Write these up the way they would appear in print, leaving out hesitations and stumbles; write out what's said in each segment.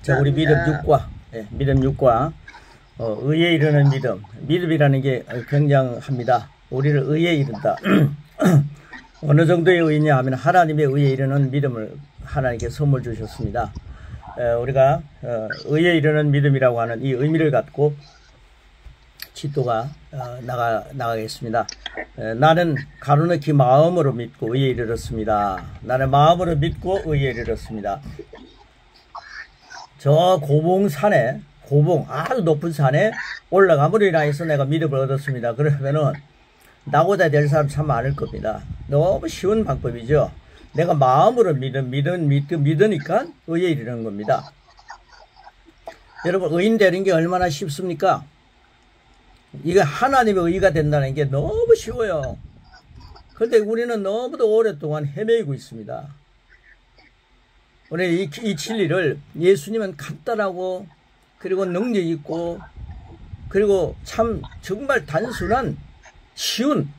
자, 우리 믿음 6과, 믿음 6과, 의에 이르는 믿음. 믿음이라는 게 굉장합니다. 우리를 의에 이른다. 어느 정도의 의냐 하면 하나님의 의에 이르는 믿음을 하나님께 선물 주셨습니다. 우리가 의에 이르는 믿음이라고 하는 이 의미를 갖고 지도가 나가겠습니다. 나는 가로넣기 마음으로 믿고 의에 이르렀습니다. 나는 마음으로 믿고 의에 이르렀습니다. 저 고봉산에, 아주 높은 산에 올라감으로 인하여서 내가 믿음을 얻었습니다. 그러면은 나고자 될 사람 참 많을 겁니다. 너무 쉬운 방법이죠. 내가 마음으로 믿으니까 의에 이르는 겁니다. 여러분, 의인 되는 게 얼마나 쉽습니까? 이게 하나님의 의가 된다는 게 너무 쉬워요. 그런데 우리는 너무도 오랫동안 헤매고 있습니다. 우리 이 진리를 예수님은 간단하고 그리고 능력 있고 그리고 참 정말 단순한 쉬운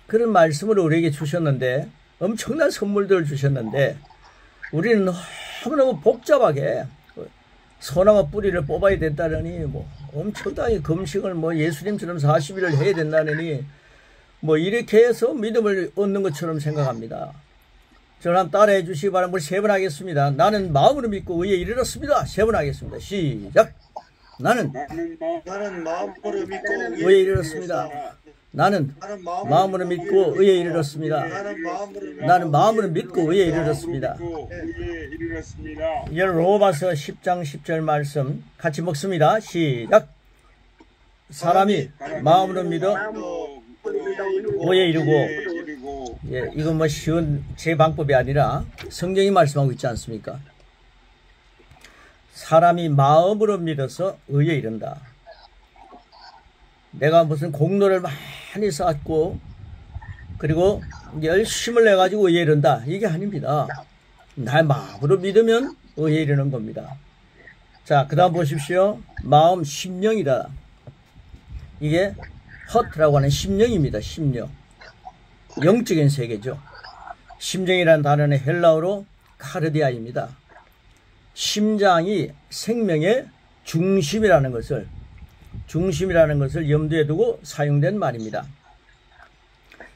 그런 말씀을 우리에게 주셨는데, 엄청난 선물들을 주셨는데 우리는 너무너무 복잡하게 소나무 뿌리를 뽑아야 된다느니 뭐 엄청나게 금식을 뭐 예수님처럼 40일을 해야 된다느니 뭐 이렇게 해서 믿음을 얻는 것처럼 생각합니다. 저를 한번 따라해 주시기 바랍니다. 우리 세 번 하겠습니다. 나는 마음으로 믿고 의에 이르렀습니다. 세 번 하겠습니다. 시작. 나는 마음으로 믿고 의에 이르렀습니다. 나는 마음으로 믿고 의에 이르렀습니다. 나는 마음으로 믿고 의에 이르렀습니다. 로마서 10장 10절 말씀 같이 먹습니다. 시작. 사람이 마음으로 믿어 의에 이르고, 이건 뭐 쉬운 제 방법이 아니라 성경이 말씀하고 있지 않습니까? 사람이 마음으로 믿어서 의에 이른다. 내가 무슨 공로를 많이 쌓았고 그리고 열심을 내가지고 의에 이른다, 이게 아닙니다. 나의 마음으로 믿으면 의에 이르는 겁니다. 자, 그 다음 보십시오. 마음, 심령이다. 이게 허트라고 하는 심령입니다. 심령, 영적인 세계죠. 심령이라는 단어는 헬라어로 카르디아입니다. 심장이 생명의 중심이라는 것을 염두에 두고 사용된 말입니다.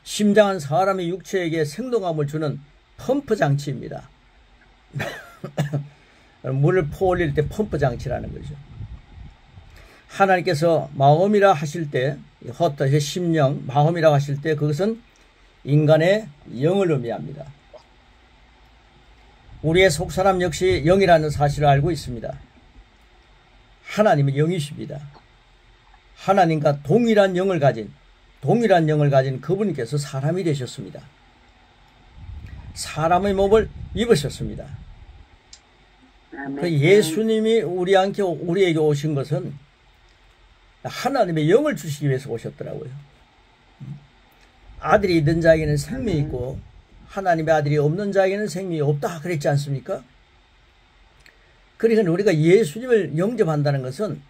심장은 사람의 육체에게 생동감을 주는 펌프 장치입니다. 물을 퍼올릴 때 펌프 장치라는 거죠. 하나님께서 마음이라 하실 때, 허터의 심령, 마음이라 하실 때 그것은 인간의 영을 의미합니다. 우리의 속사람 역시 영이라는 사실을 알고 있습니다. 하나님은 영이십니다. 하나님과 동일한 영을 가진 그분께서 사람이 되셨습니다. 사람의 몸을 입으셨습니다. 그 예수님이 우리에게 오신 것은 하나님의 영을 주시기 위해서 오셨더라고요. 아들이 있는 자에게는 생명이 있고 하나님의 아들이 없는 자에게는 생명이 없다 그랬지 않습니까? 그러니까 우리가 예수님을 영접한다는 것은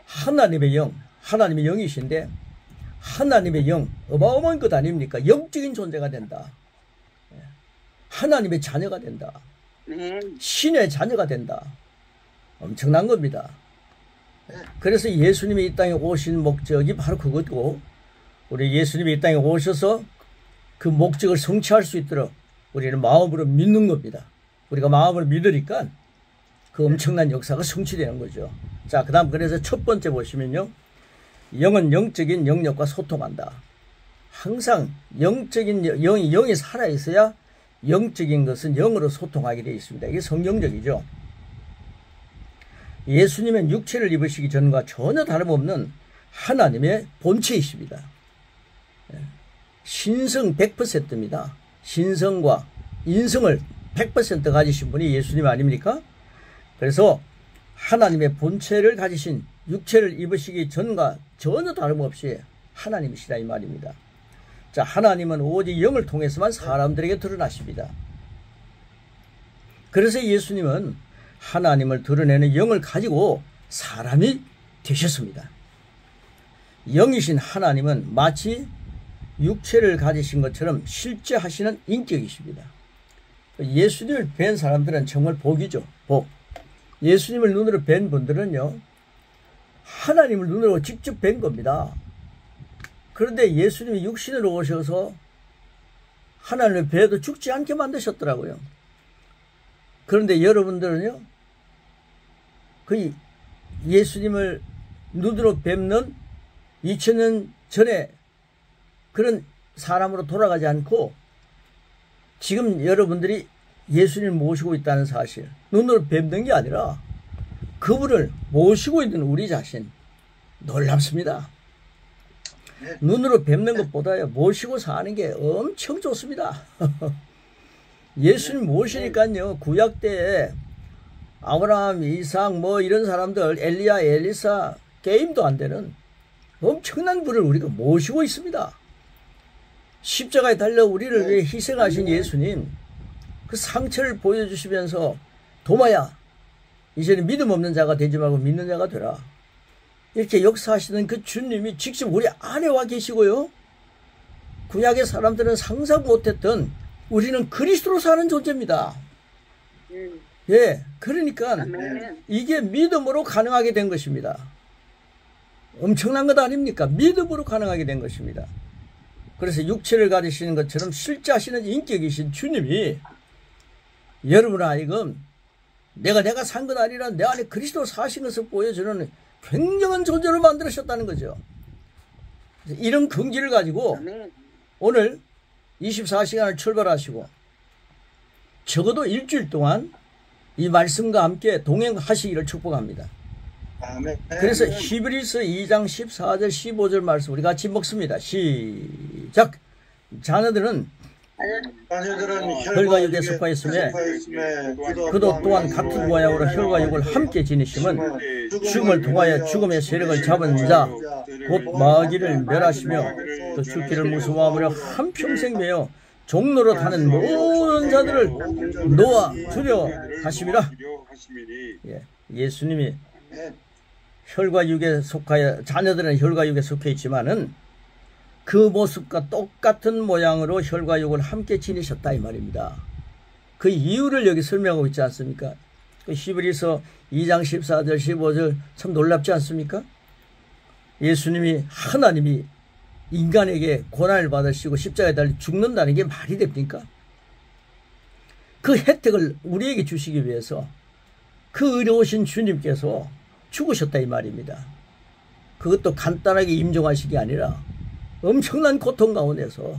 하나님의 영이신데 하나님의 영, 어마어마한 것 아닙니까? 영적인 존재가 된다. 하나님의 자녀가 된다. 신의 자녀가 된다. 엄청난 겁니다. 그래서 예수님이 이 땅에 오신 목적이 바로 그것이고, 우리 예수님이 이 땅에 오셔서 그 목적을 성취할 수 있도록 우리는 마음으로 믿는 겁니다. 우리가 마음으로 믿으니까 그 엄청난 역사가 성취되는 거죠. 자, 그 다음, 그래서 첫 번째 보시면요, 영은 영적인 영역과 소통한다. 항상 영이 살아있어야 영적인 것은 영으로 소통하게 되어 있습니다. 이게 성경적이죠. 예수님은 육체를 입으시기 전과 전혀 다름없는 하나님의 본체이십니다. 신성 100%입니다. 신성과 인성을 100% 가지신 분이 예수님 아닙니까? 그래서 하나님의 본체를 가지신, 육체를 입으시기 전과 전혀 다름없이 하나님이시다 이 말입니다. 자, 하나님은 오직 영을 통해서만 사람들에게 드러나십니다. 그래서 예수님은 하나님을 드러내는 영을 가지고 사람이 되셨습니다. 영이신 하나님은 마치 육체를 가지신 것처럼 실제 하시는 인격이십니다. 예수님을 뵌 사람들은 정말 복이죠. 복. 예수님을 눈으로 뵌 분들은요, 하나님을 눈으로 직접 뵌 겁니다. 그런데 예수님이 육신으로 오셔서 하나님을 뵈도 죽지 않게 만드셨더라고요. 그런데 여러분들은요, 그 예수님을 눈으로 뵙는 2000년 전에 그런 사람으로 돌아가지 않고 지금 여러분들이 예수님을 모시고 있다는 사실, 눈으로 뵙는 게 아니라 그분을 모시고 있는 우리 자신, 놀랍습니다. 눈으로 뵙는 것보다요, 모시고 사는 게 엄청 좋습니다. 예수님 모시니까요, 구약 때에 아브라함, 이삭 뭐 이런 사람들, 엘리야, 엘리사, 게임도 안 되는 엄청난 분을 우리가 모시고 있습니다. 십자가에 달려 우리를 위해 희생하신 예수님, 그 상처를 보여주시면서 도마야, 이제는 믿음 없는 자가 되지 말고 믿는 자가 되라. 이렇게 역사하시는 그 주님이 직접 우리 안에 와 계시고요. 구약의 사람들은 상상 못했던 우리는 그리스도로 사는 존재입니다. 예, 그러니까 이게 믿음으로 가능하게 된 것입니다. 엄청난 것 아닙니까? 믿음으로 가능하게 된 것입니다. 그래서 육체를 가지시는 것처럼 실제하시는 인격이신 주님이 여러분 하여금 내가 산 것 아니라 내 안에 그리스도 사신 것을 보여주는 굉장한 존재를 만들으셨다는 거죠. 이런 긍지를 가지고 오늘 24시간을 출발하시고 적어도 일주일 동안 이 말씀과 함께 동행하시기를 축복합니다. 그래서 히브리서 2장 14절 15절 말씀 우리 같이 먹습니다. 시작. 자녀들은 혈과 육에 속하였으며 그도 또한 같은 모양으로 혈과 육을 함께 지니심은 죽음을 통하여 죽음의 세력을 잡은 자 곧 마귀를 멸하시며 또 죽기를 무서워하므로 한평생 매여 종로로 타는 모든 자들을 놓아 주려 하심이라. 예수님이 혈과 육에 속하여, 자녀들은 혈과 육에 속해 있지만은 그 모습과 똑같은 모양으로 혈과 육을 함께 지니셨다 이 말입니다. 그 이유를 여기 설명하고 있지 않습니까? 그 히브리서 2장 14절 15절 참 놀랍지 않습니까? 예수님이, 하나님이 인간에게 고난을 받으시고 십자가에 달려 죽는다는 게 말이 됩니까? 그 혜택을 우리에게 주시기 위해서 그 의로우신 주님께서 죽으셨다 이 말입니다. 그것도 간단하게 임종하시기 아니라 엄청난 고통 가운데서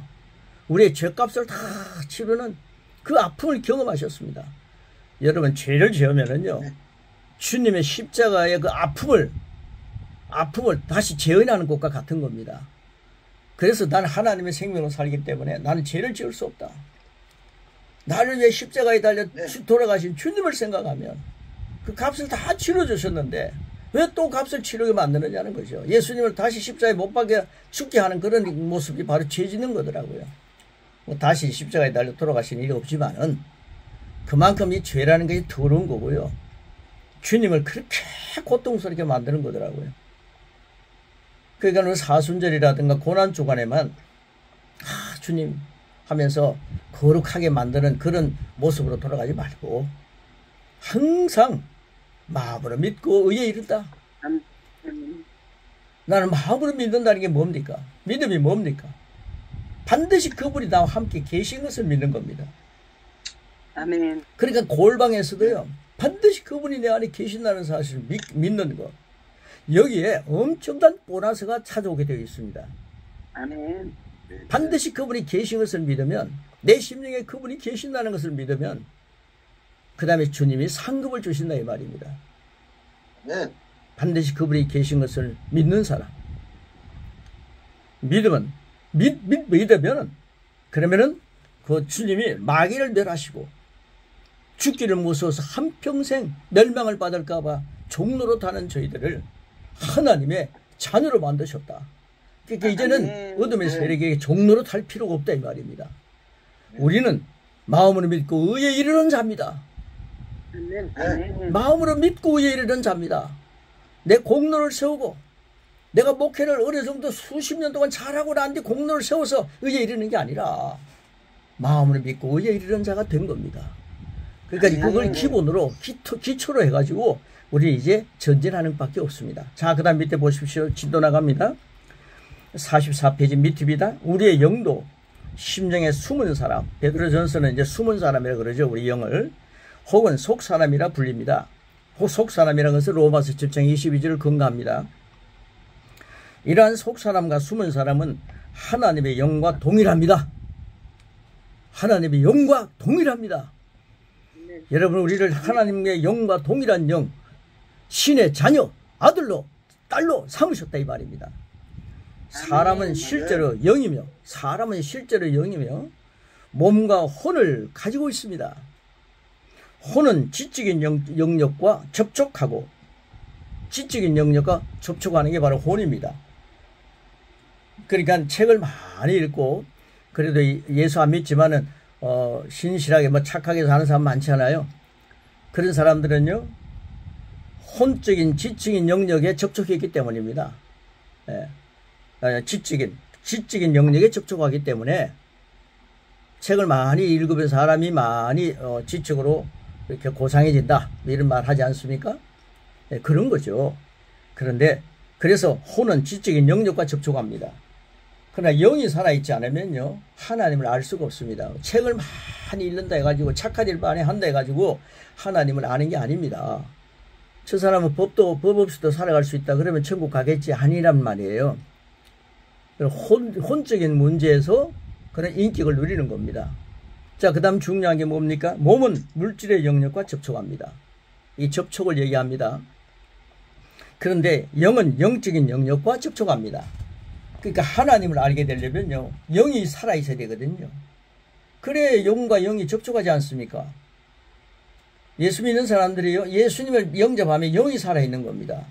우리의 죄값을 다 치르는 그 아픔을 경험하셨습니다. 여러분, 죄를 지으면은요, 주님의 십자가의 그 아픔을 다시 재현하는 것과 같은 겁니다. 그래서 나는 하나님의 생명으로 살기 때문에 나는 죄를 지을 수 없다. 나를 위해 십자가에 달려 돌아가신 주님을 생각하면 그 값을 다 치러주셨는데 왜 또 값을 치르게 만드느냐는 거죠. 예수님을 다시 십자가에 못 박혀 죽게 하는 그런 모습이 바로 죄 짓는 거더라고요. 뭐 다시 십자가에 달려 돌아가신 일이 없지만은 그만큼 이 죄라는 것이 더러운 거고요. 주님을 그렇게 고통스럽게 만드는 거더라고요. 그러니까 사순절이라든가 고난 주간에만 주님 하면서 거룩하게 만드는 그런 모습으로 돌아가지 말고 항상 마음으로 믿고 의에 이른다. 나는 마음으로 믿는다는 게 뭡니까? 믿음이 뭡니까? 반드시 그분이 나와 함께 계신 것을 믿는 겁니다. 아멘. 그러니까 골방에서도요, 반드시 그분이 내 안에 계신다는 사실을 믿는 것. 여기에 엄청난 보너스가 찾아오게 되어 있습니다. 아멘. 반드시 그분이 계신 것을 믿으면, 내 심령에 그분이 계신다는 것을 믿으면 그 다음에 주님이 상급을 주신다 이 말입니다. 네. 반드시 그분이 계신 것을 믿는 사람. 믿으면 믿으면은 그러면은 그 주님이 마귀를 멸하시고 죽기를 무서워서 한평생 멸망을 받을까봐 종로로 타는 저희들을 하나님의 자녀로 만드셨다. 그러니까 이제는 어둠의 세력에게 종로로 탈 필요가 없다 이 말입니다. 우리는 마음으로 믿고 의에 이르는 자입니다. 마음으로 믿고 의에 이르는 자입니다. 내 공로를 세우고 내가 목회를 어느 정도 수십 년 동안 잘하고 난 뒤 공로를 세워서 의에 이르는 게 아니라 마음으로 믿고 의에 이르는 자가 된 겁니다. 그러니까 그걸 기본으로 기초로 해가지고 우리 이제 전진하는 밖에 없습니다. 자, 그 다음 밑에 보십시오. 진도 나갑니다. 44페이지 밑입니다. 우리의 영도 심령에 숨은 사람, 베드로전서는 이제 숨은 사람이라 그러죠. 우리 영을. 혹은 속사람이라 불립니다. 속사람이라는 것은 로마서 7장 22절을 근거합니다. 이러한 속사람과 숨은 사람은 하나님의 영과 동일합니다. 하나님의 영과 동일합니다. 여러분, 우리를 하나님의 영과 동일한 영, 신의 자녀, 아들로, 딸로 삼으셨다 이 말입니다. 사람은 실제로 영이며 몸과 혼을 가지고 있습니다. 혼은 지적인 영역과 접촉하고 지적인 영역과 접촉하는 게 바로 혼입니다. 그러니까 책을 많이 읽고 그래도 예수 안 믿지만은 신실하게 착하게 사는 사람 많잖아요. 그런 사람들은요 혼적인 지적인 영역에 접촉했기 때문입니다. 예. 지적인 영역에 접촉하기 때문에 책을 많이 읽으면 사람이 많이 지적으로 이렇게 고상해진다 이런 말 하지 않습니까? 네, 그런 거죠. 그런데 그래서 혼은 지적인 영역과 접촉합니다. 그러나 영이 살아있지 않으면요 하나님을 알 수가 없습니다. 책을 많이 읽는다 해가지고 착한 일 많이 한다 해가지고 하나님을 아는 게 아닙니다. 저 사람은 법 없이도 살아갈 수 있다 그러면 천국 가겠지 아니란 말이에요. 혼적인 문제에서 그런 인격을 누리는 겁니다. 자, 그 다음 중요한 게 뭡니까? 몸은 물질의 영역과 접촉합니다. 이 접촉을 얘기합니다. 그런데 영은 영적인 영역과 접촉합니다. 그러니까 하나님을 알게 되려면요 영이 살아있어야 되거든요. 그래야 영과 영이 접촉하지 않습니까? 예수 믿는 사람들이요 예수님을 영접하면 영이 살아있는 겁니다.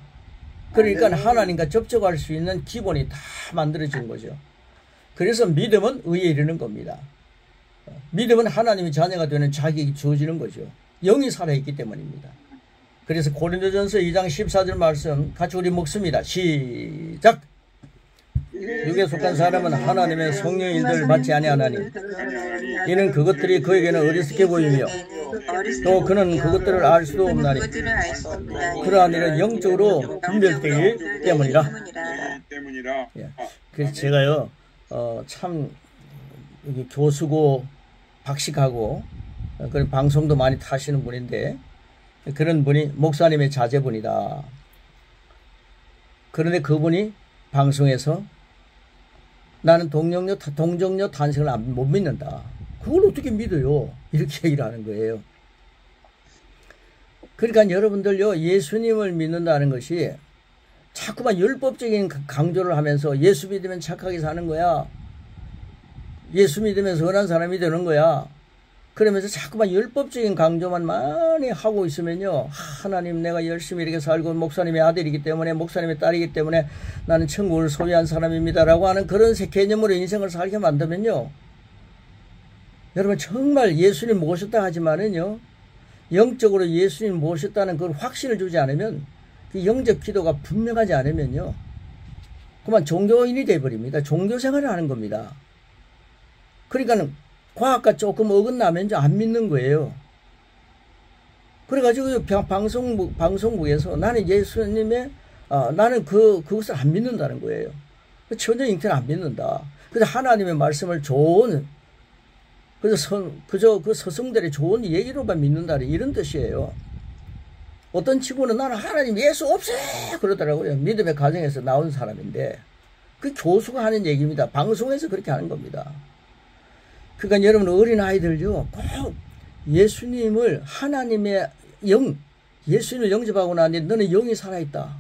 그러니까 하나님과 접촉할 수 있는 기본이 다 만들어진 거죠. 그래서 믿음은 의에 이르는 겁니다. 믿음은 하나님의 자녀가 되는 자격이 주어지는 거죠. 영이 살아있기 때문입니다. 그래서 고린도전서 2장 14절 말씀 같이 우리 먹습니다. 시작! 육에 속한 사람은 하나님의 성령의 일들을 받지 아니하나니 이는 그것들이 그에게는 어리석게 보이며 또 그는 그것들을 알 수도 없나니 그러한 일은 영적으로 분별되기 때문이라. 예. 그래서 제가요 참 교수고 박식하고 그런 방송도 많이 타시는 분인데 그런 분이 목사님의 자제분이다. 그런데 그분이 방송에서 나는 동정녀 탄생을 못 믿는다. 그걸 어떻게 믿어요? 이렇게 얘기를 하는 거예요. 그러니까 여러분들요 예수님을 믿는다는 것이 자꾸만 율법적인 강조를 하면서 예수 믿으면 착하게 사는 거야. 예수 믿으면 선한 사람이 되는 거야. 그러면서 자꾸만 율법적인 강조만 많이 하고 있으면요 하나님 내가 열심히 이렇게 살고 목사님의 아들이기 때문에 목사님의 딸이기 때문에 나는 천국을 소유한 사람입니다 라고 하는 그런 개념으로 인생을 살게 만들면요 여러분 정말 예수님 모셨다 하지만은요 영적으로 예수님 모셨다는 그걸 확신을 주지 않으면 그 영적 기도가 분명하지 않으면요 그만 종교인이 돼버립니다. 종교생활을 하는 겁니다. 그러니까는 과학과 조금 어긋나면 이제 안 믿는 거예요. 그래가지고 방송국에서 나는 예수님의 나는 그것을 안 믿는다는 거예요. 천년 잉태는 안 믿는다. 그래서 하나님의 말씀을 그저 그 스승들의 좋은 얘기로만 믿는다는 이런 뜻이에요. 어떤 친구는 나는 하나님 예수 없애 그러더라고요. 믿음의 가정에서 나온 사람인데 그 교수가 하는 얘기입니다. 방송에서 그렇게 하는 겁니다. 그러니까 여러분 어린아이들요 꼭 예수님을 하나님의 예수님을 영접하고 나니 너는 영이 살아있다.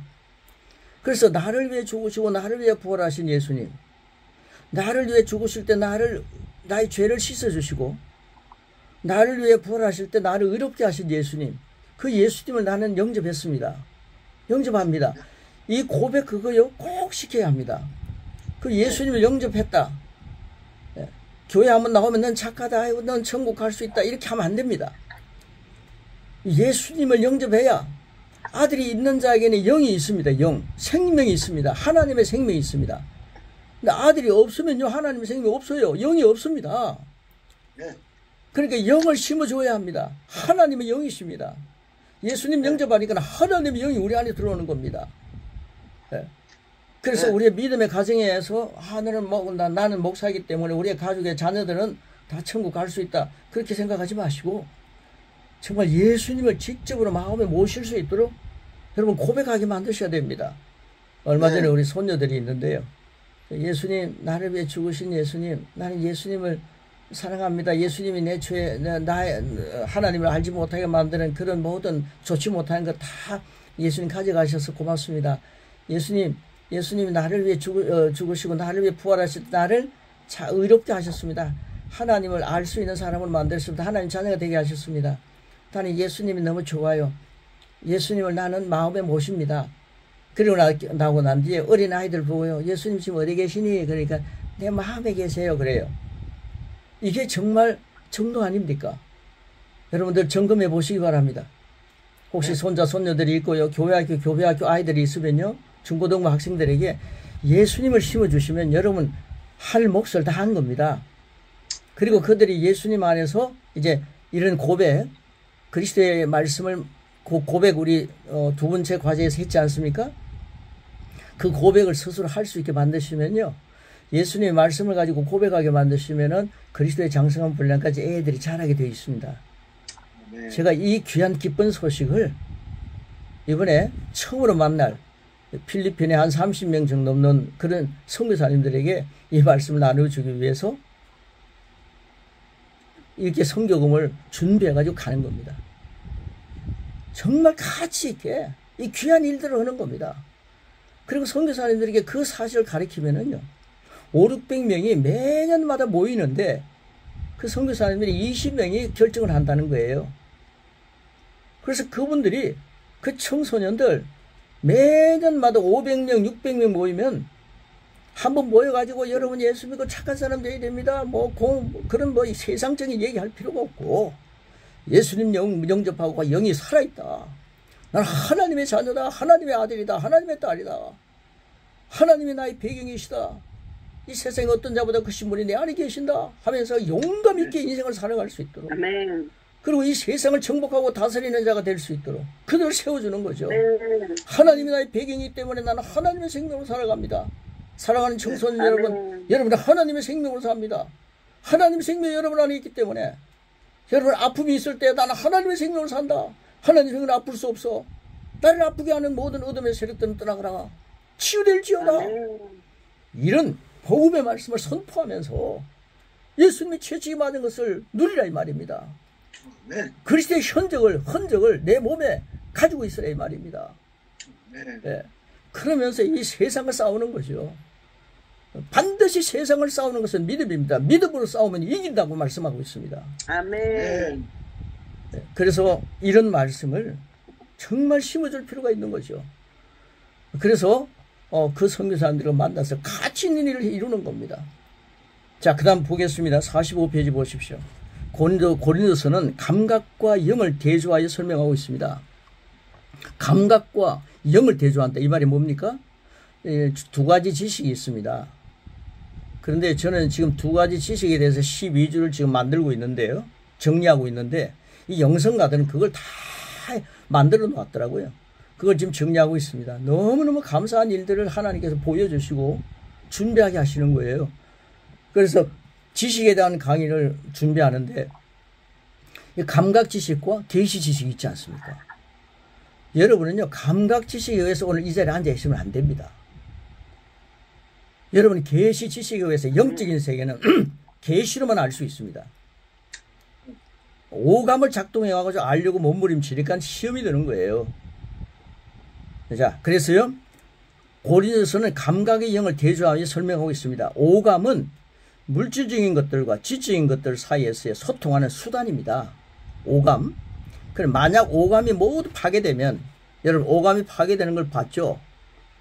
그래서 나를 위해 죽으시고 나를 위해 부활하신 예수님, 나를 위해 죽으실 때 나의 죄를 씻어주시고 나를 위해 부활하실 때 나를 의롭게 하신 예수님, 그 예수님을 나는 영접했습니다. 영접합니다. 이 고백 그거요 꼭 시켜야 합니다. 그 예수님을 영접했다. 교회 한번 나오면 넌 착하다, 아이고 넌 천국 갈 수 있다 이렇게 하면 안 됩니다. 예수님을 영접해야 아들이 있는 자에게는 영이 있습니다. 생명이 있습니다. 하나님의 생명이 있습니다. 근데 아들이 없으면요 하나님의 생명이 없어요. 영이 없습니다. 그러니까 영을 심어줘야 합니다. 하나님의 영이십니다. 예수님 영접하니까 하나님의 영이 우리 안에 들어오는 겁니다. 예. 그래서 우리의 믿음의 가정에서 나는 목사이기 때문에 우리의 가족의 자녀들은 다 천국 갈 수 있다. 그렇게 생각하지 마시고 정말 예수님을 직접으로 마음에 모실 수 있도록 여러분 고백하게 만드셔야 됩니다. 얼마 전에 우리 손녀들이 있는데요. 예수님, 나를 위해 죽으신 예수님, 나는 예수님을 사랑합니다. 예수님이 내 죄, 하나님을 알지 못하게 만드는 그런 모든 좋지 못한 것 다 예수님 가져가셔서 고맙습니다. 예수님이 나를 위해 죽으시고 나를 위해 부활하셔서 나를 의롭게 하셨습니다. 하나님을 알 수 있는 사람을 만들었습니다. 하나님 자녀가 되게 하셨습니다. 나는 예수님이 너무 좋아요. 예수님을 나는 마음에 모십니다. 그리고 나고 난 뒤에 어린아이들 보고요. 예수님 지금 어디 계시니? 그러니까 내 마음에 계세요. 그래요. 이게 정말 정도 아닙니까? 여러분들 점검해 보시기 바랍니다. 혹시 손자, 손녀들이 있고요. 교회학교 아이들이 있으면요. 중고등부 학생들에게 예수님을 심어주시면 여러분 할 몫을 다 한 겁니다. 그리고 그들이 예수님 안에서 이제 이런 고백, 그리스도의 말씀을 고백 우리 두 번째 과제에서 했지 않습니까? 그 고백을 스스로 할 수 있게 만드시면요. 예수님의 말씀을 가지고 고백하게 만드시면은 그리스도의 장성한 분량까지 애들이 자라게 되어 있습니다. 네. 제가 이 귀한 기쁜 소식을 이번에 처음으로 만날 필리핀에 한 30명 정도 넘는 그런 선교사님들에게 이 말씀을 나눠주기 위해서 이렇게 선교금을 준비해가지고 가는 겁니다. 정말 가치 있게 이 귀한 일들을 하는 겁니다. 그리고 선교사님들에게 그 사실을 가르치면은요, 500~600명이 매년마다 모이는데 그 선교사님들이 20명이 결정을 한다는 거예요. 그래서 그분들이 그 청소년들 매년마다 500명, 600명 모이면 한번 모여가지고 여러분 예수 믿고 착한 사람 되어야 됩니다. 그런 세상적인 얘기 할 필요가 없고 예수님 영접하고 영이 살아있다. 나는 하나님의 자녀다. 하나님의 아들이다. 하나님의 딸이다. 하나님이 나의 배경이시다. 이 세상에 어떤 자보다 크신 분이 내 안에 계신다 하면서 용감 있게 인생을 살아갈 수 있도록, 아멘. 그리고 이 세상을 정복하고 다스리는 자가 될 수 있도록 그들을 세워주는 거죠. 하나님이 나의 배경이기 때문에 나는 하나님의 생명으로 살아갑니다. 사랑하는 청소년 여러분, 여러분은 하나님의 생명으로 삽니다. 하나님의 생명이 여러분 안에 있기 때문에 여러분 아픔이 있을 때 나는 하나님의 생명으로 산다. 하나님의 생명을 아플 수 없어. 나를 아프게 하는 모든 어둠의 세력들은 떠나가라. 치유될지어다. 이런 복음의 말씀을 선포하면서 예수님이 채찍이 맞은 것을 누리라 이 말입니다. 그리스도의 흔적을 내 몸에 가지고 있으라 이 말입니다. 네. 그러면서 이 세상을 싸우는 거죠. 반드시 세상을 싸우는 것은 믿음입니다. 믿음으로 싸우면 이긴다고 말씀하고 있습니다. 아멘. 네. 그래서 이런 말씀을 정말 심어줄 필요가 있는 거죠. 그래서 그 선교사님들을 만나서 가치 있는 일을 이루는 겁니다. 자, 그 다음 보겠습니다. 45페이지 보십시오. 고린도서는 감각과 영을 대조하여 설명하고 있습니다. 감각과 영을 대조한다. 이 말이 뭡니까? 두 가지 지식이 있습니다. 그런데 저는 지금 두 가지 지식에 대해서 12주를 지금 만들고 있는데요. 정리하고 있는데 이 영성가들은 그걸 다 만들어 놓았더라고요. 그걸 지금 정리하고 있습니다. 너무너무 감사한 일들을 하나님께서 보여주시고 준비하게 하시는 거예요. 그래서 지식에 대한 강의를 준비하는데 감각 지식과 계시 지식이 있지 않습니까? 여러분은요, 감각 지식에 의해서 오늘 이 자리에 앉아 있으면 안 됩니다. 여러분 계시 지식에 의해서 영적인 세계는 계시로만 알 수 있습니다. 오감을 작동해가지고 알려고 몸부림치니까 시험이 되는 거예요. 자, 그래서요, 고린도서는 감각의 영을 대조하여 설명하고 있습니다. 오감은 물질적인 것들과 지적인 것들 사이에서의 소통하는 수단입니다. 오감. 그럼 만약 오감이 모두 파괴되면, 여러분 오감이 파괴되는 걸 봤죠?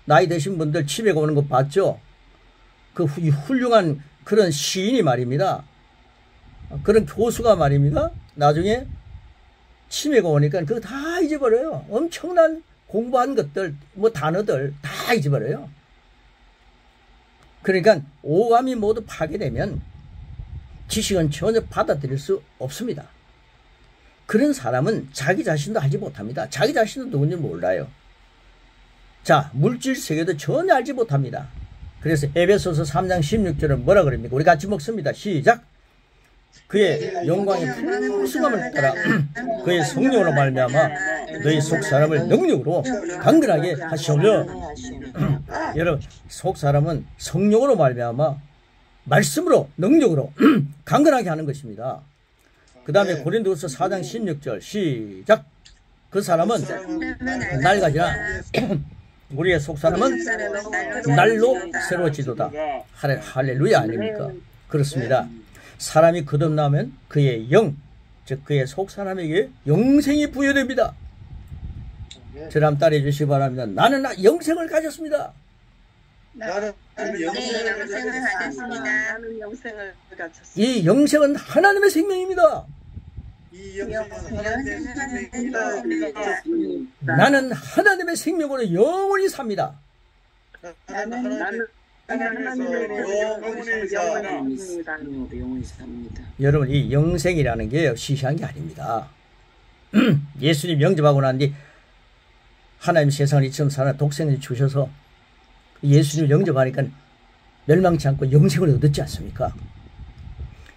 나이 드신 분들 치매가 오는 거 봤죠? 그 훌륭한 그런 시인이 말입니다. 그런 교수가 말입니다. 나중에 치매가 오니까 그거 다 잊어버려요. 엄청난 공부한 것들, 단어들 다 잊어버려요. 그러니까 오감이 모두 파괴되면 지식은 전혀 받아들일 수 없습니다. 그런 사람은 자기 자신도 알지 못합니다. 자기 자신도 누군지 몰라요. 자, 물질 세계도 전혀 알지 못합니다. 그래서 에베소서 3장 16절은 뭐라 그럽니까? 우리 같이 먹습니다. 시작! 그의 영광의 풍성함을 따라 그의 성령으로 말미암아 너희 속사람을 능력으로 강건하게 하시오며. 여러분, 속사람은 성령으로 말미암아 말씀으로 능력으로 강건하게 하는 것입니다. 그 다음에 고린도후서 4장 16절 시작! 그 사람은 낡아지나 우리의 속사람은 날로 새로워지도다. 할렐루야 아닙니까? 그렇습니다. 사람이 거듭나면 그의 영, 즉 그의 속사람에게 영생이 부여됩니다. 저를 한번 따라해 주시기 바랍니다. 나는 영생을 가졌습니다. 나는 영생을 가졌습니다. 나는 영생을 가졌습니다. 이 영생은 하나님의 생명입니다. 이 영생은 하나님의 생명입니다. 나는 하나님의 생명으로 영원히 삽니다. 나는 영원히 삽니다. 여러분, 이 영생이라는 게 시시한 게 아닙니다. 예수님 영접하고 난 뒤 하나님 세상을 이처럼 사는 독생을 주셔서 예수님 영접하니까 멸망치 않고 영생을 얻었지 않습니까?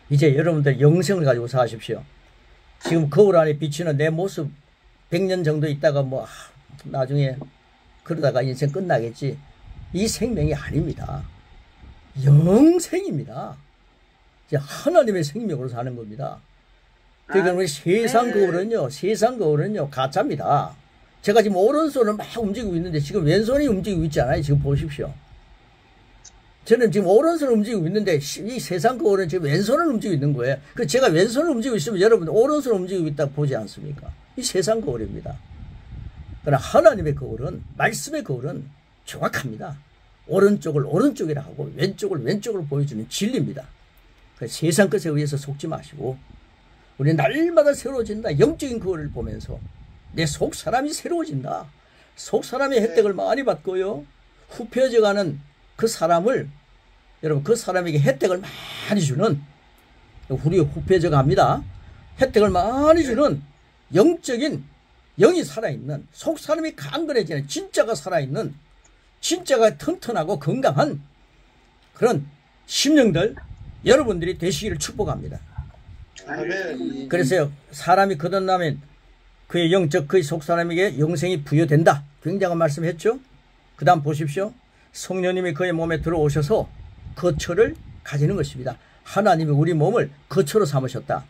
이제 여러분들 영생을 가지고 사십시오. 지금 거울 안에 비치는 내 모습 100년 정도 있다가 뭐 나중에 그러다가 인생 끝나겠지. 이 생명이 아닙니다. 영생입니다. 이제 하나님의 생명으로 사는 겁니다. 그러니까 우리 세상 거울은요 가짜입니다. 제가 지금 오른손을 막 움직이고 있는데 지금 왼손이 움직이고 있잖아요. 지금 보십시오. 저는 지금 오른손을 움직이고 있는데 이 세상 거울은 지금 왼손을 움직이고 있는 거예요. 그 제가 왼손을 움직이고 있으면 여러분 오른손을 움직이고 있다고 보지 않습니까? 이 세상 거울입니다. 그러나 하나님의 거울은, 말씀의 거울은 정확합니다. 오른쪽을 오른쪽이라 하고 왼쪽을 왼쪽으로 보여주는 진리입니다. 세상 것에 의해서 속지 마시고 우리 날마다 새로워진다. 영적인 거울을 보면서 내 속 사람이 새로워진다. 속 사람의 혜택을 많이 받고요. 후벼져가는 그 사람을, 여러분, 그 사람에게 혜택을 많이 주는, 우리 후벼져 갑니다. 혜택을 많이 주는 영적인, 영이 살아있는, 속 사람이 강건해지는, 진짜가 살아있는, 진짜가 튼튼하고 건강한 그런 심령들 여러분들이 되시기를 축복합니다. 아멘. 그래서 사람이 거듭나면 그의 영적 그의 속 사람에게 영생이 부여된다. 굉장한 말씀했죠. 그 다음 보십시오. 성령님이 그의 몸에 들어오셔서 거처를 가지는 것입니다. 하나님이 우리 몸을 거처로 삼으셨다.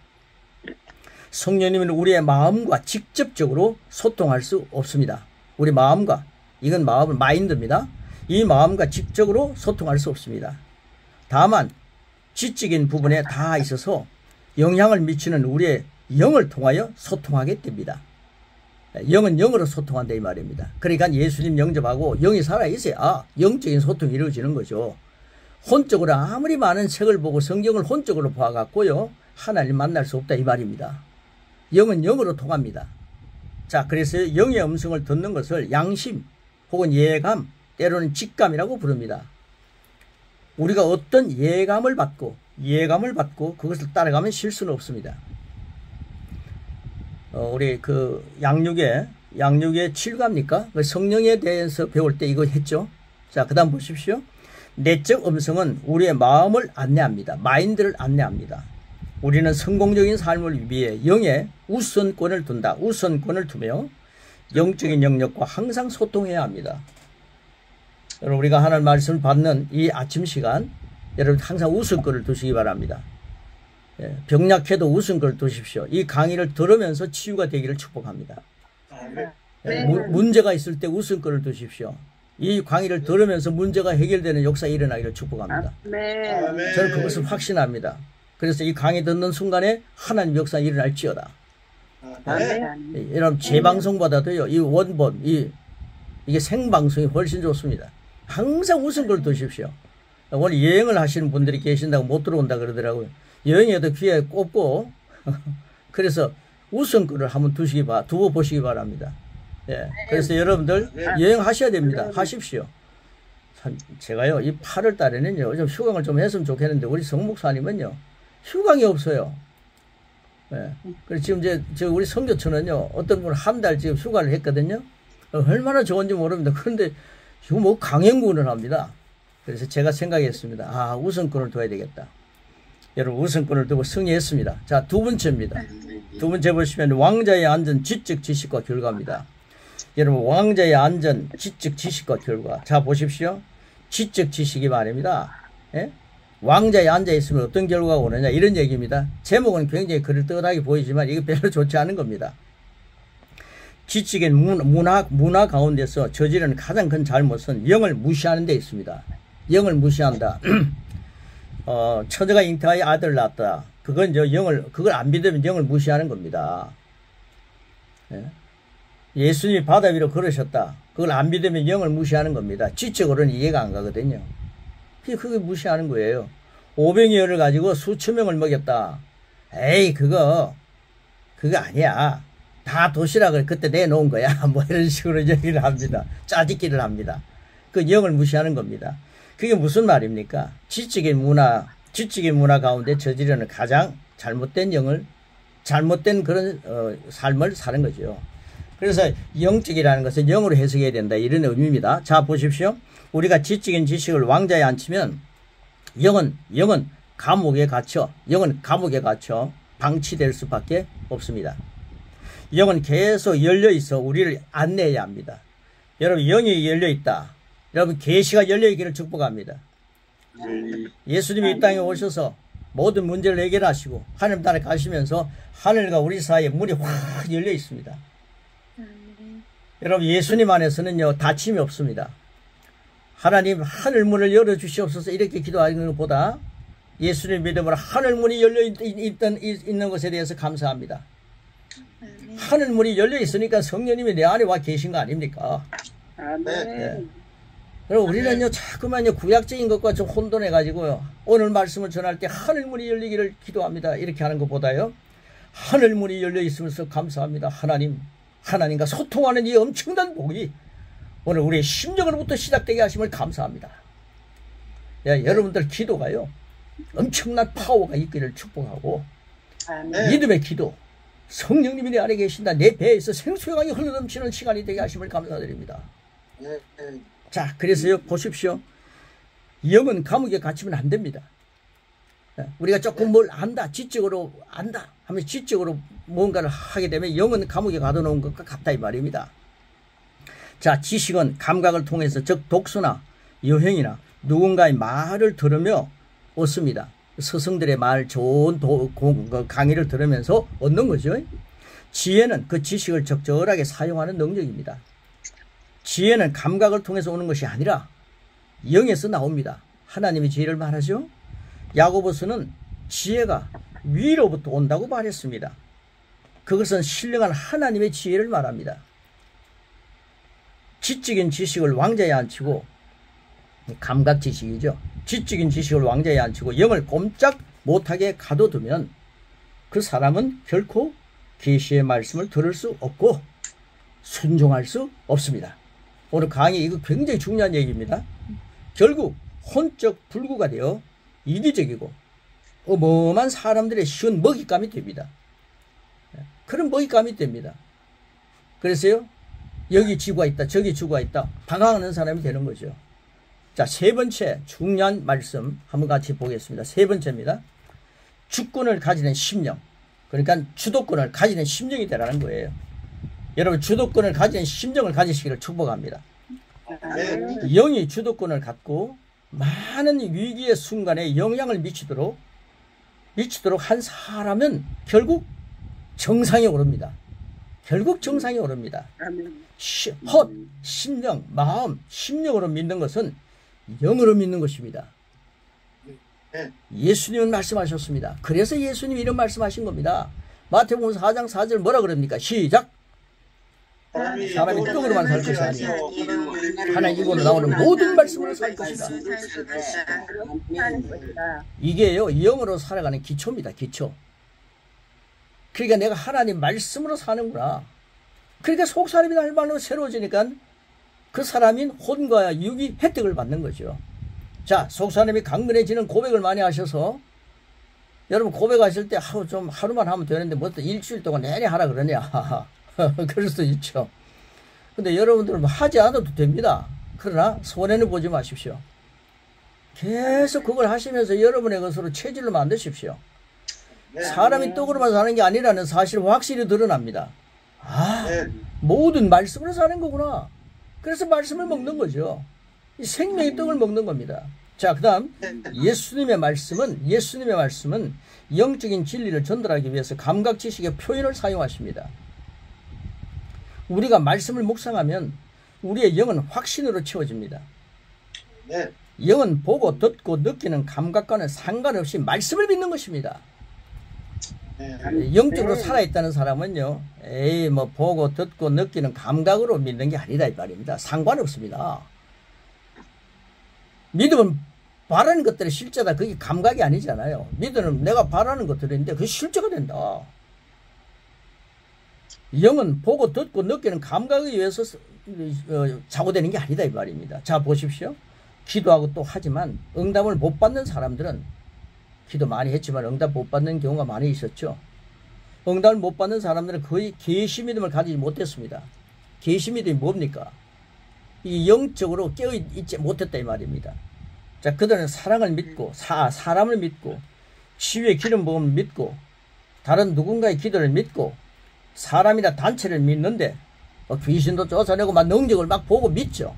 성령님은 우리의 마음과 직접적으로 소통할 수 없습니다. 우리 마음과, 이건 마음은 마인드입니다. 이 마음과 직접적으로 소통할 수 없습니다. 다만 지적인 부분에 다 있어서 영향을 미치는 우리의 영을 통하여 소통하게 됩니다. 영은 영으로 소통한다 이 말입니다. 그러니까 예수님 영접하고 영이 살아있어야 영적인 소통이 이루어지는 거죠. 혼적으로 아무리 많은 책을 보고 성경을 혼적으로 봐갖고요 하나님 만날 수 없다 이 말입니다. 영은 영으로 통합니다. 자, 그래서 영의 음성을 듣는 것을 양심 혹은 예감, 때로는 직감이라고 부릅니다. 우리가 어떤 예감을 받고 그것을 따라가면 실수는 없습니다. 우리 그 양육의 7과입니까? 그 성령에 대해서 배울 때 이거 했죠. 자, 그 다음 보십시오. 내적 음성은 우리의 마음을 안내합니다. 마인드를 안내합니다. 우리는 성공적인 삶을 위해 영의 우선권을 둔다. 우선권을 두며 영적인 영역과 항상 소통해야 합니다. 여러분, 우리가 하나님 말씀을 받는 이 아침 시간, 여러분 항상 우선권을 두시기 바랍니다. 병약해도 우선권을 두십시오. 이 강의를 들으면서 치유가 되기를 축복합니다. 문제가 있을 때 우선권을 두십시오. 이 강의를 들으면서 문제가 해결되는 역사가 일어나기를 축복합니다. 저는 그것을 확신합니다. 그래서 이 강의 듣는 순간에 하나님 역사가 일어날지어다. 여러분, 재방송보다도요, 이 원본, 이게 생방송이 훨씬 좋습니다. 항상 우선권을 두십시오. 오늘 여행을 하시는 분들이 계신다고 못 들어온다 그러더라고요. 여행에도 귀에 꼽고 그래서 우선권을 한번 두고 보시기 바랍니다. 예. 그래서 여러분들 여행하셔야 됩니다. 하십시오. 참, 제가요 이 8월 달에는요 좀 휴강을 좀 했으면 좋겠는데 우리 성 목사님은요 휴강이 없어요. 예. 그래서 지금 우리 선교처는요, 어떤 분은 한 달 지금 휴가를 했거든요. 얼마나 좋은지 모릅니다. 그런데 지금 뭐 강행군을 합니다. 그래서 제가 생각했습니다. 아, 우선권을 둬야 되겠다. 여러분, 우선권을 두고 승리했습니다. 자, 두 번째입니다. 두 번째 보시면 왕자의 안전, 지적 지식과 결과입니다. 여러분, 왕자의 안전, 지적 지식과 결과. 자, 보십시오. 지적 지식이 말입니다. 예? 왕자에 앉아있으면 어떤 결과가 오느냐, 이런 얘기입니다. 제목은 굉장히 그럴듯하게 보이지만 이게 별로 좋지 않은 겁니다. 지식의 문화 가운데서 저지르는 가장 큰 잘못은 영을 무시하는 데 있습니다. 영을 무시한다. 처자가 잉태하여 아들 낳았다. 그건 그걸 안 믿으면 영을 무시하는 겁니다. 예? 예수님이 바다 위로 걸으셨다. 그걸 안 믿으면 영을 무시하는 겁니다. 지적으로는 이해가 안 가거든요. 그게 무시하는 거예요. 오병이어를 가지고 수천 명을 먹였다. 에이, 그거 아니야. 다 도시락을 그때 내놓은 거야. 뭐 이런 식으로 얘기를 합니다. 짜집기를 합니다. 그 영을 무시하는 겁니다. 그게 무슨 말입니까? 지적인 문화 가운데 저지르는 가장 잘못된 그런 삶을 사는 거죠. 그래서 영적이라는 것은 영으로 해석해야 된다, 이런 의미입니다. 자, 보십시오. 우리가 지적인 지식을 왕자에 앉히면 영은 감옥에 갇혀 방치될 수밖에 없습니다. 영은 계속 열려있어 우리를 안내해야 합니다. 여러분, 영이 열려있다. 여러분, 계시가 열려있기를 축복합니다. 예수님이 이 땅에 오셔서 모든 문제를 해결하시고 하늘 나라에 가시면서 하늘과 우리 사이에 문이 확 열려있습니다. 여러분, 예수님 안에서는요, 닫힘이 없습니다. 하나님, 하늘문을 열어주시옵소서, 이렇게 기도하는 것보다 예수님 믿음으로 하늘문이 열려있는 것에 대해서 감사합니다. 하늘문이 열려있으니까 성령님이 내 안에 와 계신 거 아닙니까? 네. 그리고 우리는요, 자꾸만요, 구약적인 것과 좀 혼돈해가지고요, 오늘 말씀을 전할 때 하늘문이 열리기를 기도합니다, 이렇게 하는 것보다요, 하늘문이 열려있으면서 감사합니다. 하나님과 소통하는 이 엄청난 복이 오늘 우리의 심령으로부터 시작되게 하심을 감사합니다. 여러분들 기도가요, 엄청난 파워가 있기를 축복하고, 믿음의 기도, 성령님이 내 안에 계신다, 내 배에서 생수의 강이 흘러넘치는 시간이 되게 하심을 감사드립니다. 자, 그래서요, 보십시오. 영은 감옥에 갇히면 안 됩니다. 우리가 조금 뭘 안다, 지적으로 안다 하면 지적으로 뭔가를 하게 되면 영은 감옥에 가둬놓은 것과 같다, 이 말입니다. 자, 지식은 감각을 통해서, 즉 독서나 여행이나 누군가의 말을 들으며 얻습니다. 스승들의 말, 좋은 강의를 들으면서 얻는 거죠. 지혜는 그 지식을 적절하게 사용하는 능력입니다. 지혜는 감각을 통해서 오는 것이 아니라 영에서 나옵니다. 하나님이 지혜를 말하죠. 야고보서는 지혜가 위로부터 온다고 말했습니다. 그것은 신령한 하나님의 지혜를 말합니다. 지적인 지식을 왕자에 앉히고, 감각 지식이죠. 지적인 지식을 왕자에 앉히고 영을 꼼짝 못하게 가둬두면 그 사람은 결코 계시의 말씀을 들을 수 없고 순종할 수 없습니다. 오늘 강의, 이거 굉장히 중요한 얘기입니다. 결국 혼적 불구가 되어 이기적이고 어마어마한 사람들의 쉬운 먹잇감이 됩니다. 그런 먹잇감이 됩니다. 그래서요, 여기 지구가 있다, 저기 지구가 있다, 방황하는 사람이 되는 거죠. 자, 세 번째 중요한 말씀 한번 같이 보겠습니다. 세 번째입니다. 주권을 가지는 심령, 그러니까 주도권을 가지는 심령이 되라는 거예요. 여러분, 주도권을 가지는 심령을 가지시기를 축복합니다. 영이 주도권을 갖고 많은 위기의 순간에 영향을 미치도록 한 사람은 결국 정상에 오릅니다. 결국 정상에 오릅니다. 헛, 심령, 마음, 심령으로 믿는 것은 영으로 믿는 것입니다. 예수님은 말씀하셨습니다. 그래서 예수님이 이런 말씀하신 겁니다. 마태복음 4장 4절 뭐라 그럽니까? 시작! 사람이 떡으로만 살 것이 아니라 하나님 입으로 나오는 모든 말씀으로 살 것이다. 이게요, 영으로 살아가는 기초입니다. 기초. 그러니까 내가 하나님 말씀으로 사는구나. 그러니까 속사람이 날말로 새로워지니까 그 사람인 혼과 육이 혜택을 받는 거죠. 자, 속사람이 강건해지는 고백을 많이 하셔서 여러분 고백하실 때 좀 하루만 하면 되는데 뭐 또 일주일 동안 내내 하라 그러냐. 그럴 수도 있죠. 근데 여러분들은 하지 않아도 됩니다. 그러나 손해는 보지 마십시오. 계속 그걸 하시면서 여러분의 것으로 체질로 만드십시오. 사람이 떡으로만 사는 게 아니라는 사실을 확실히 드러납니다. 모든 말씀으로 사는 거구나. 그래서 말씀을 먹는 거죠. 이 생명의 떡을 먹는 겁니다. 자, 그 다음 예수님의 말씀은 영적인 진리를 전달하기 위해서 감각 지식의 표현을 사용하십니다. 우리가 말씀을 묵상하면 우리의 영은 확신으로 채워집니다. 영은 보고 듣고 느끼는 감각과는 상관없이 말씀을 믿는 것입니다. 영적으로 살아있다는 사람은요, 뭐 보고 듣고 느끼는 감각으로 믿는 게 아니다 이 말입니다. 상관없습니다. 믿음은 바라는 것들이 실제다. 그게 감각이 아니잖아요. 믿음은 내가 바라는 것들인데 그게 실제가 된다. 영은 보고 듣고 느끼는 감각에 의해서 자고되는 게 아니다 이 말입니다. 자, 보십시오. 기도하고 또 하지만 응답을 못 받는 사람들은, 기도 많이 했지만 응답 못 받는 경우가 많이 있었죠. 응답을 못 받는 사람들은 거의 계시 믿음을 가지지 못했습니다. 계시 믿음이 뭡니까? 이 영적으로 깨어있지 못했다 이 말입니다. 자, 그들은 사랑을 믿고 사람을 믿고 치유의 기름 부음을 믿고 다른 누군가의 기도를 믿고 사람이나 단체를 믿는데 귀신도 쫓아내고 막 능력을 막 보고 믿죠.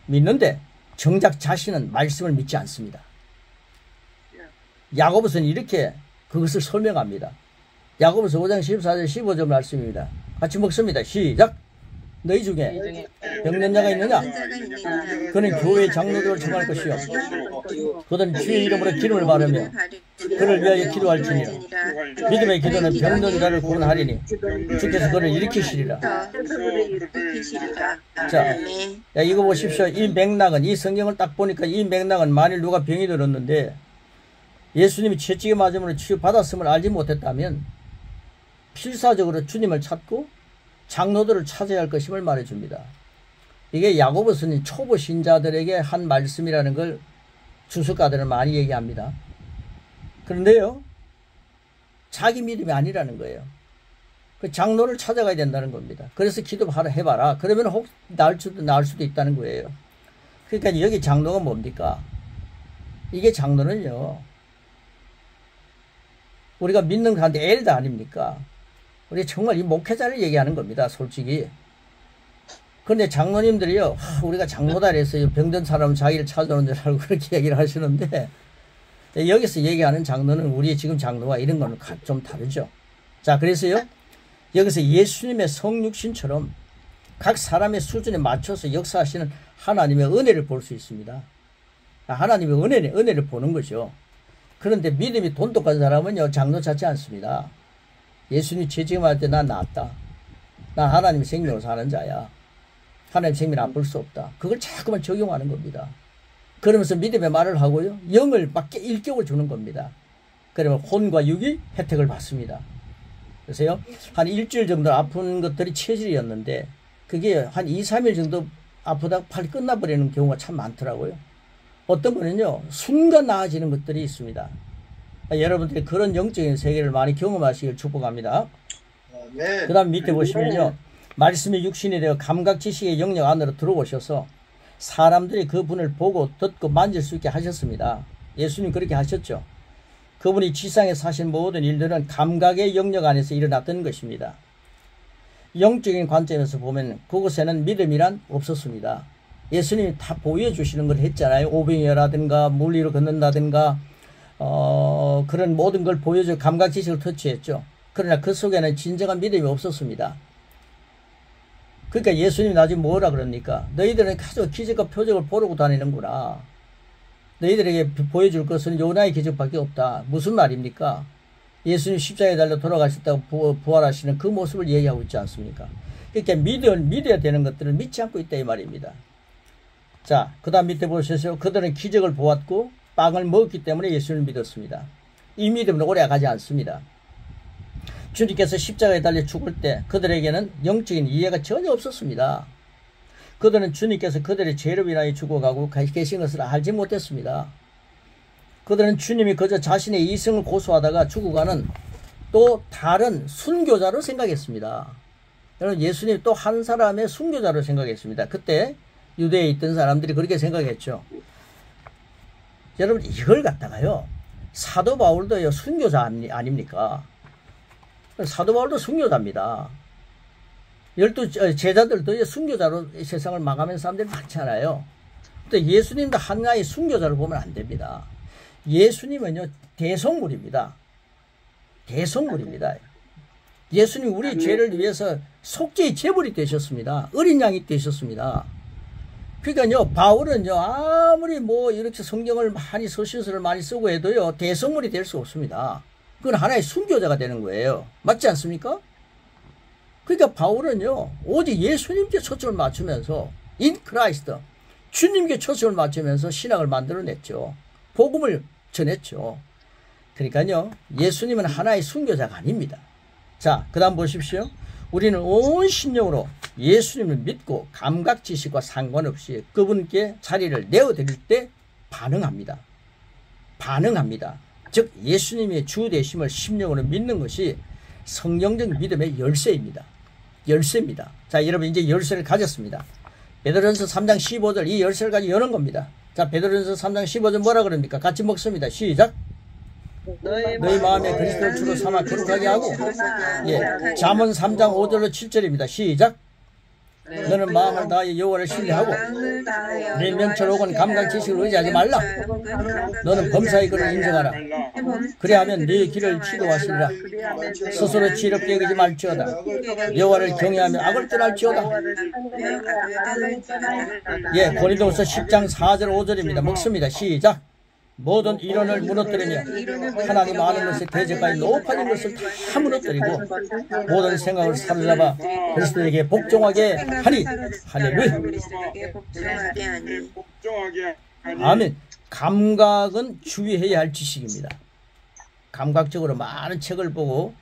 믿는데 정작 자신은 말씀을 믿지 않습니다. 야고보서는 이렇게 그것을 설명합니다. 야고보서 5장 14절 15절 말씀입니다. 같이 먹습니다. 시작. 너희 중에 병든 자가 있느냐? 그는 교회 장로들을 청할 것이요 그들은 주의 이름으로 기름을 바르며 그를 위하여 기도할지니라. 믿음의 기도는 병든 자를 구원하리니 주께서 그를 일으키시리라. 자, 이거 보십시오. 이 맥락은, 이 성경을 딱 보니까 이 맥락은 만일 누가 병이 들었는데 예수님이 채찍에 맞음으로 치유받았음을 알지 못했다면 필사적으로 주님을 찾고 장로들을 찾아야 할 것임을 말해줍니다. 이게 야고보서는 초보 신자들에게 한 말씀이라는 걸 주석가들은 많이 얘기합니다. 그런데요, 자기 믿음이 아니라는 거예요. 그 장로를 찾아가야 된다는 겁니다. 그래서 기도하라 해봐라. 그러면 혹 나을 수도 있다는 거예요. 그러니까 여기 장로가 뭡니까? 이게 장로는요, 우리가 믿는 가운데 엘다 아닙니까? 우리 정말 이 목회자를 얘기하는 겁니다, 솔직히. 그런데 장로님들이요, 우리가 장로다 그랬어요. 병든 사람은 자기를 찾아오는 줄 알고 그렇게 얘기를 하시는데, 여기서 얘기하는 장로는 우리 지금 장로와 이런 거는 좀 다르죠. 자, 그래서요, 여기서 예수님의 성육신처럼 각 사람의 수준에 맞춰서 역사하시는 하나님의 은혜를 볼 수 있습니다. 하나님의 은혜를 보는 거죠. 그런데 믿음이 돈독한 사람은요, 장로 찾지 않습니다. 예수님이 채찍할 때 난 낫다. 난 하나님의 생명으로 사는 자야. 하나님의 생명을 안 볼 수 없다. 그걸 자꾸만 적용하는 겁니다. 그러면서 믿음의 말을 하고요, 영을 막 일격을 주는 겁니다. 그러면 혼과 육이 혜택을 받습니다. 그래서요, 한 일주일 정도 아픈 것들이 체질이었는데 그게 한 2, 3일 정도 아프다가 팔이 끝나버리는 경우가 참 많더라고요. 어떤 분은요, 순간 나아지는 것들이 있습니다. 여러분들이 그런 영적인 세계를 많이 경험하시길 축복합니다. 그 다음 밑에 보시면요, 말씀이 육신이 되어 감각 지식의 영역 안으로 들어오셔서 사람들이 그분을 보고 듣고 만질 수 있게 하셨습니다. 예수님 그렇게 하셨죠. 그분이 지상에 사신 모든 일들은 감각의 영역 안에서 일어났던 것입니다. 영적인 관점에서 보면 그곳에는 믿음이란 없었습니다. 예수님이 다 보여주시는 걸 했잖아요. 오병이어라든가 물 위로 걷는다든가 그런 모든 걸 보여줘 감각 지식을 터치했죠. 그러나 그 속에는 진정한 믿음이 없었습니다. 그러니까 예수님이 나중에 뭐라 그럽니까? 너희들은 계속 기적과 표적을 보려고 다니는구나. 너희들에게 보여줄 것은 요나의 기적밖에 없다. 무슨 말입니까? 예수님 십자가에 달려 돌아가셨다고 부활하시는 그 모습을 얘기하고 있지 않습니까? 그러니까 믿어야 되는 것들을 믿지 않고 있다 이 말입니다. 자, 그 다음 밑에 보셔서 그들은 기적을 보았고 빵을 먹었기 때문에 예수님을 믿었습니다. 이 믿음은 오래 가지 않습니다. 주님께서 십자가에 달려 죽을 때 그들에게는 영적인 이해가 전혀 없었습니다. 그들은 주님께서 그들의 죄를 인하여 죽어가고 계신 것을 알지 못했습니다. 그들은 주님이 그저 자신의 이승을 고수하다가 죽어가는 또 다른 순교자로 생각했습니다. 여러분, 예수님 또 한 사람의 순교자로 생각했습니다. 그때 유대에 있던 사람들이 그렇게 생각했죠. 여러분, 이걸 갖다가요, 사도 바울도요 순교자 아닙니까? 사도 바울도 순교자입니다. 12 제자들도 순교자로 세상을 망하는 사람들이 많잖아요. 또 예수님도 하나의 순교자를 보면 안 됩니다. 예수님은요 대성물입니다. 대성물입니다. 예수님 우리 죄를 위해서 속죄의 제물이 되셨습니다. 어린 양이 되셨습니다. 그러니까요, 바울은요, 아무리 뭐 이렇게 성경을 많이 서신서를 많이 쓰고 해도요, 대성물이 될 수 없습니다. 그건 하나의 순교자가 되는 거예요. 맞지 않습니까? 그러니까 바울은요, 오직 예수님께 초점을 맞추면서, in Christ, 주님께 초점을 맞추면서 신학을 만들어냈죠. 복음을 전했죠. 그러니까요, 예수님은 하나의 순교자가 아닙니다. 자, 그 다음 보십시오. 우리는 온 심령으로 예수님을 믿고 감각 지식과 상관없이 그분께 자리를 내어드릴 때 반응합니다. 반응합니다. 즉 예수님의 주 되심을 심령으로 믿는 것이 성경적 믿음의 열쇠입니다. 열쇠입니다. 자, 여러분 이제 열쇠를 가졌습니다. 베드로전서 3장 15절 이 열쇠를 가지고 여는 겁니다. 자, 베드로전서 3장 15절 뭐라 그럽니까? 같이 먹습니다. 시작. 너희 마음에 그리스도를 주로 삼아 거룩하게 하고, 예, 잠언 3장 5절로 7절입니다. 시작. 너는 마음을 다하여 여호와를 신뢰하고 네 명철 혹은 감각 지식을 의지하지 말라. 너는 범사의 그를 인정하라. 그래야하면 네 길을 치도하시리라. 스스로 지혜롭게 여기지 말지어다. 여호와를 경외하며 악을 떠날지어다. 예, 고린도후서 10장 4절 5절입니다. 먹습니다. 시작. 모든 이론을 무너뜨리며 하나님 아는 것에 대적까지 높아진 것을 다 무너뜨리고 모든 생각을 사로잡아 그리스도에게 복종하게 하니. 할렐루야. 아멘. 감각은 주의해야 할 지식입니다. 감각적으로 많은 책을 보고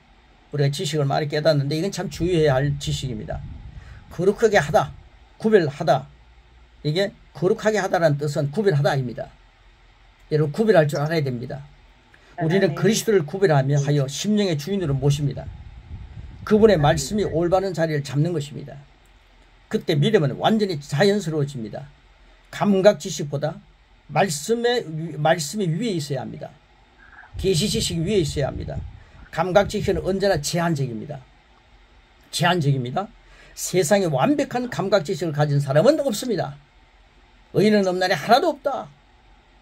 우리가 지식을 많이 깨닫는데 이건 참 주의해야 할 지식입니다. 거룩하게 하다, 구별하다. 이게 거룩하게 하다라는 뜻은 구별하다입니다. 여러분 구별할 줄 알아야 됩니다. 우리는 그리스도를 구별하며 하여 심령의 주인으로 모십니다. 그분의 말씀이 올바른 자리를 잡는 것입니다. 그때 믿음은 완전히 자연스러워집니다. 감각 지식보다 말씀이 위에 있어야 합니다. 계시 지식이 위에 있어야 합니다. 감각 지식은 언제나 제한적입니다. 제한적입니다. 세상에 완벽한 감각 지식을 가진 사람은 없습니다. 의인은 없나니 하나도 없다.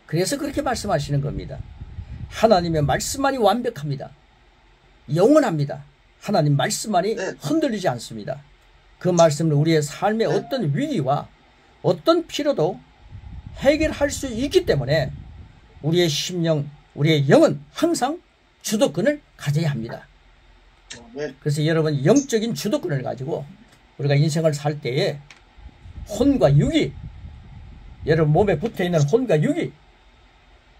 그래서 그렇게 말씀하시는 겁니다. 하나님의 말씀만이 완벽합니다. 영원합니다. 하나님 말씀만이 흔들리지 않습니다. 그 말씀은 우리의 삶의 어떤 위기와 어떤 필요도 해결할 수 있기 때문에 우리의 심령, 우리의 영은 항상 주도권을 가져야 합니다. 그래서 여러분 영적인 주도권을 가지고 우리가 인생을 살 때에 혼과 육이, 여러분 몸에 붙어있는 혼과 육이,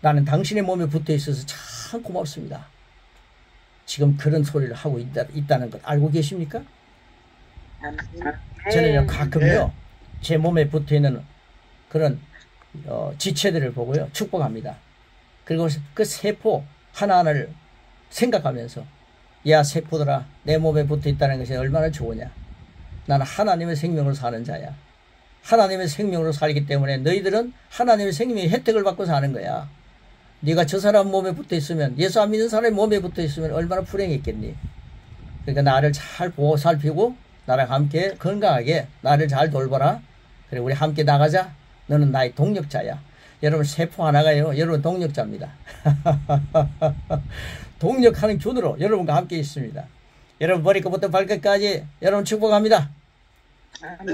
나는 당신의 몸에 붙어 있어서 참 고맙습니다. 지금 그런 소리를 하고 있다는 것 알고 계십니까? 저는요 가끔요 제 몸에 붙어 있는 그런 지체들을 보고요 축복합니다. 그리고 그 세포 하나하나를 생각하면서 야 세포들아 내 몸에 붙어 있다는 것이 얼마나 좋으냐. 나는 하나님의 생명으로 사는 자야. 하나님의 생명으로 살기 때문에 너희들은 하나님의 생명의 혜택을 받고 사는 거야. 네가 저 사람 몸에 붙어 있으면, 예수 안 믿는 사람의 몸에 붙어 있으면 얼마나 불행했겠니. 그러니까 나를 잘 보고 살피고 나랑 함께 건강하게 나를 잘 돌봐라. 그래 우리 함께 나가자. 너는 나의 동력자야. 여러분 세포 하나가요 여러분 동력자입니다. 동력하는 균으로 여러분과 함께 있습니다. 여러분 머리끝부터 발끝까지 여러분 축복합니다.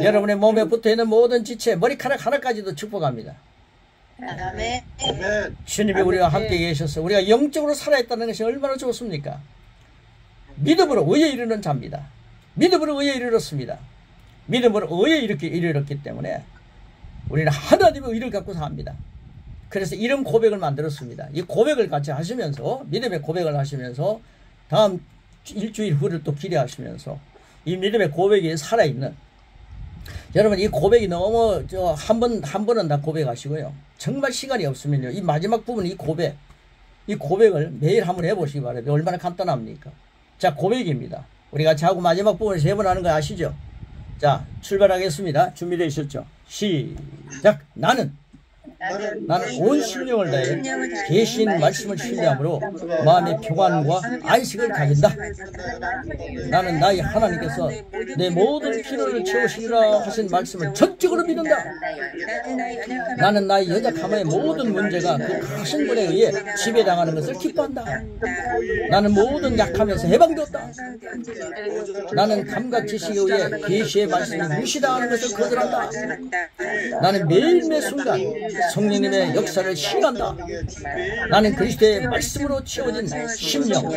여러분의 몸에 붙어있는 모든 지체 머리카락 하나까지도 축복합니다. 아멘. 주님이 우리와 함께 계셔서 우리가 영적으로 살아있다는 것이 얼마나 좋습니까? 믿음으로 의에 이르는 자입니다. 믿음으로 의에 이르렀습니다. 믿음으로 의에 이렇게 이르렀기 때문에 우리는 하나님의 의를 갖고 삽니다. 그래서 이런 고백을 만들었습니다. 이 고백을 같이 하시면서 믿음의 고백을 하시면서 다음 일주일 후를 또 기대하시면서 이 믿음의 고백이 살아있는, 여러분 이 고백이 너무 한 번은 다 고백하시고요. 정말 시간이 없으면요 이 마지막 부분 이 고백 이 고백을 매일 한번 해보시기 바랍니다. 얼마나 간단합니까? 자, 고백입니다. 우리가 자고 마지막 부분을 3번 하는 거 아시죠? 자, 출발하겠습니다. 준비되셨죠? 시작! 나는 온 심령을 다해 계신 말씀을 신뢰함으로 마음의 평안과 안식을 가진다. 나는 나의 하나님께서 내 모든 필요를 채우시리라 하신 말씀을 전적으로 믿는다. 나는 나의 연약함의 모든 문제가 그 크신 분에 의해 지배당하는 것을 기뻐한다. 나는 모든 약함에서 해방되었다. 나는 감각 지식에 의해 계시의 말씀이 무시당하는 것을 거절한다. 나는 매일매 순간 성령님의 역사를 시인한다. 나는 그리스도의 말씀으로 채워진 심령,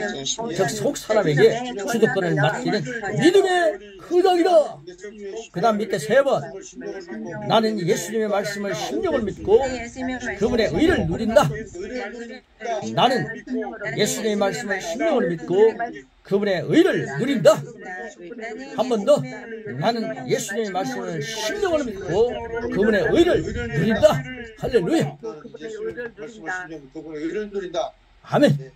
즉 속 사람에게 주도권을 맡기는 믿음의 흐덕이다. 그 다음 밑에 3번. 나는 예수님의 말씀을 심령을 믿고 그분의 의를 누린다. 나는 예수님의 말씀을 심령을 믿고 그분의 의를 누린다. 한 번 더. 나는 예수님의 말씀을 심령을 믿고 그분의 의를 누린다. 할렐루야. 예수님의 말씀을 신뢰하고 그분의 의를 누린다. 아멘.